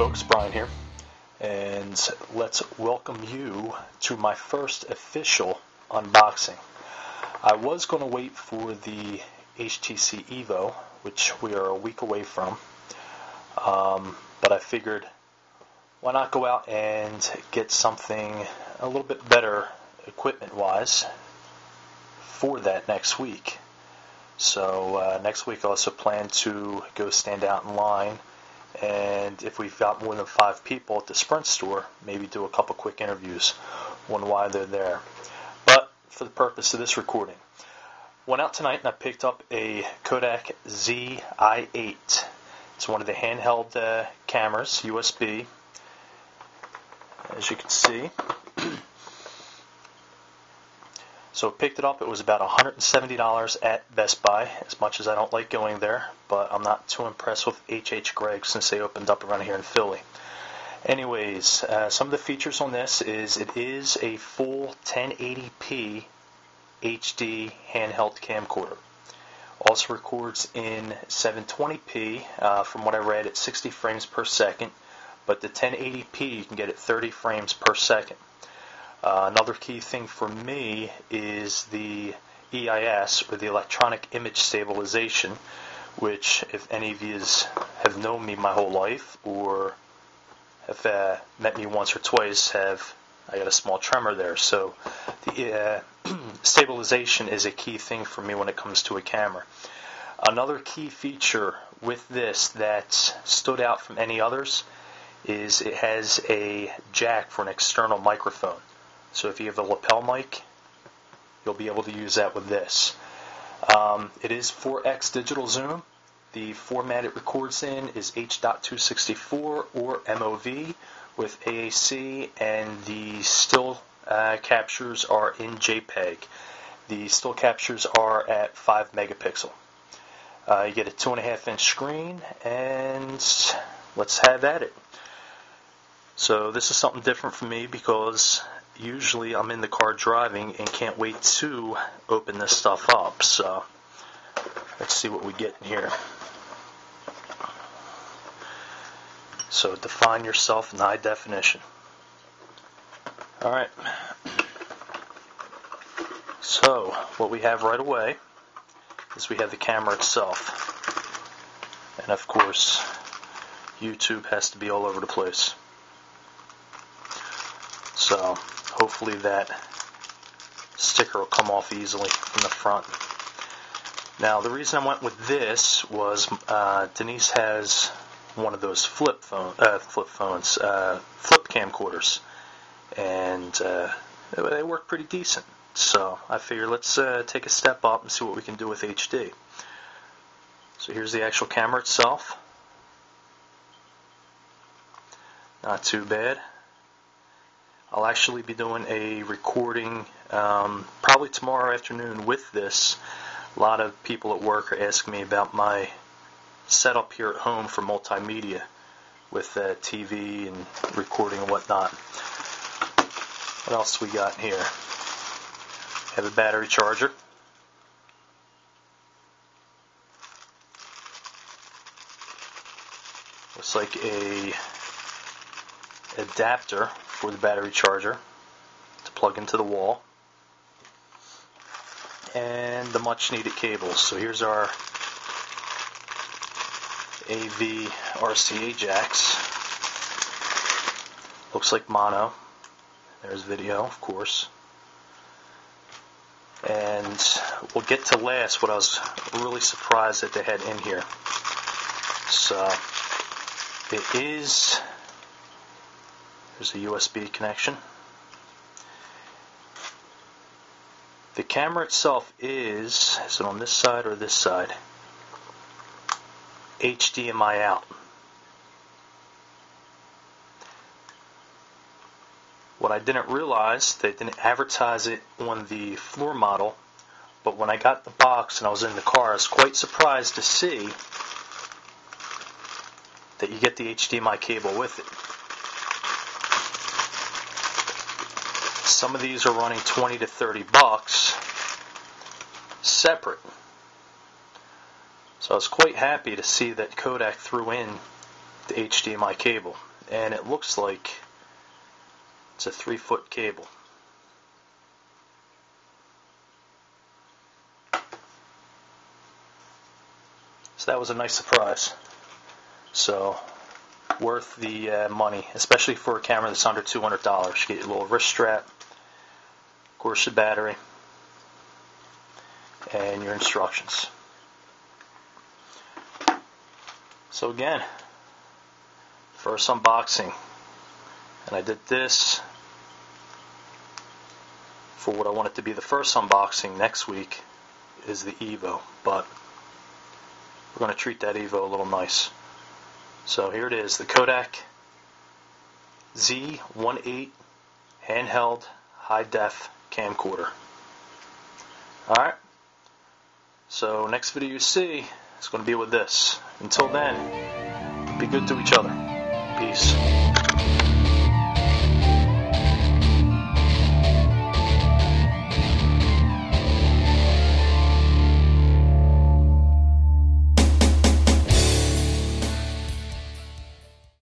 folks, Brian here, and let's welcome you to my first official unboxing. I was going to wait for the HTC Evo, which we are a week away from, but I figured why not go out and get something a little bit better equipment-wise for that next week. So next week I also plan to go stand out in line, and if we've got more than 5 people at the Sprint store, maybe do a couple quick interviews on why they're there. But for the purpose of this recording, went out tonight and I picked up a Kodak Zi8. It's one of the handheld cameras, USB, as you can see. So picked it up. It was about $170 at Best Buy, as much as I don't like going there, but I'm not too impressed with H.H. Gregg since they opened up around here in Philly. Anyways, some of the features on this is it is a full 1080p HD handheld camcorder. Also records in 720p, from what I read, at 60 frames per second, but the 1080p you can get at 30 frames per second. Another key thing for me is the EIS, or the electronic image stabilization, which, if any of you have known me my whole life or have met me once or twice, I got a small tremor there. So the stabilization is a key thing for me when it comes to a camera. Another key feature with this that stood out from any others is it has a jack for an external microphone. So if you have a lapel mic, you'll be able to use that with this. It is 4x digital zoom. The format it records in is H.264 or MOV with AAC, and the still captures are in JPEG. The still captures are at 5 megapixel. You get a 2.5-inch screen, and let's have at it. So this is something different for me because usually I'm in the car driving and can't wait to open this stuff up. So let's see what we get in here. So define yourself in high definition. Alright. So what we have right away is we have the camera itself. And of course, YouTube has to be all over the place. So hopefully that sticker will come off easily from the front. Now the reason I went with this was Denise has one of those flip camcorders, and they work pretty decent. So I figured let's take a step up and see what we can do with HD. So here's the actual camera itself. Not too bad. I'll actually be doing a recording probably tomorrow afternoon with this. A lot of people at work are asking me about my setup here at home for multimedia with TV and recording and whatnot. What else we got here? Have a battery charger. Looks like a adapter for the battery charger to plug into the wall, and the much needed cables. So here's our AV RCA jacks. Looks like mono. There's video, of course. And we'll get to last what I was really surprised that they had in here. So it is, there's a USB connection. The camera itself is it on this side or this side? HDMI out. What I didn't realize, they didn't advertise it on the floor model, but when I got the box and I was in the car, I was quite surprised to see that you get the HDMI cable with it. Some of these are running $20 to $30 separate. So I was quite happy to see that Kodak threw in the HDMI cable. and it looks like it's a 3-foot cable. So that was a nice surprise. So worth the money, especially for a camera that's under $200. You get your little wrist strap, of course your battery, and your instructions. So again, first unboxing, and I did this for what I want it to be the first unboxing. Next week is the Evo, but we're going to treat that Evo a little nice. So here it is, the Kodak Zi8 handheld high-def camcorder. Alright, so next video you see is going to be with this. Until then, be good to each other. Peace.